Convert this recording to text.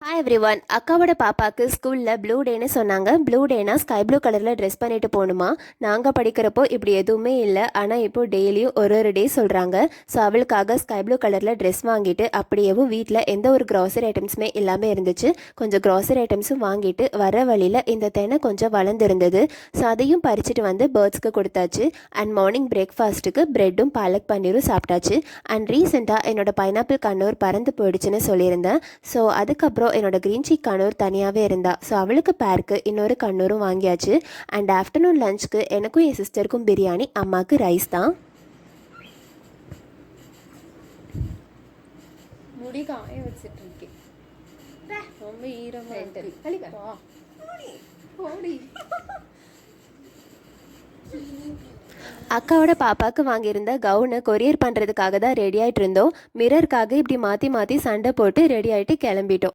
Hi every one. அக்காவோட பாப்பாவுக்கு ஸ்கூலில் ப்ளூ டேன்னு சொன்னாங்க. ப்ளூ டேனா ஸ்கை ப்ளூ கலரில் ட்ரெஸ் பண்ணிட்டு போகணுமா. நாங்கள் படிக்கிறப்போ இப்படி எதுவுமே இல்லை. ஆனால் இப்போ டெய்லியும் ஒரு டே சொல்கிறாங்க. ஸோ அவளுக்காக ஸ்கை ப்ளூ கலரில் ட்ரெஸ் வாங்கிட்டு அப்படியேவும் வீட்டில் எந்த ஒரு க்ராசரி ஐட்டம்ஸுமே இல்லாமல் இருந்துச்சு. கொஞ்சம் க்ராசரி ஐட்டம்ஸும் வாங்கிட்டு வர வழியில் இந்த தென்னை கொஞ்சம் வளர்ந்துருந்தது. ஸோ அதையும் பறிச்சுட்டு வந்து பேர்ட்ஸ்க்கு கொடுத்தாச்சு. அண்ட் மார்னிங் பிரேக்ஃபாஸ்ட்டுக்கு ப்ரெட்டும் பாலக் பன்னீரும் சாப்பிட்டாச்சு. அண்ட் ரீசெண்டாக என்னோட பைனாப்பிள் கண்ணூர் பறந்து போயிடுச்சுன்னு சொல்லியிருந்தேன். ஸோ அதுக்கப்புறம் என்னோட க்ரீன் சீக் கண்ணூர் தனியாகவே இருந்தா. ஸோ அவளுக்கு பேருக்கு இன்னொரு கண்ணூரும் வாங்கியாச்சு. அண்ட் ஆஃப்டர்நூன் லஞ்சுக்கு எனக்கும் என் சிஸ்டருக்கும் பிரியாணி, அம்மாவுக்கு ரைஸ் தான். முடி காய வச்சுட்டு இருக்கேன். ரொம்ப ஈரமா அக்காவோட பாப்பாவுக்கு வாங்கியிருந்த கவுனை கொரியர் பண்ணுறதுக்காக தான் ரெடி ஆகிட்டு இருந்தோம். மிரருக்காக இப்படி மாற்றி மாற்றி சண்டை போட்டு ரெடி ஆகிட்டு கிளம்பிட்டோம்.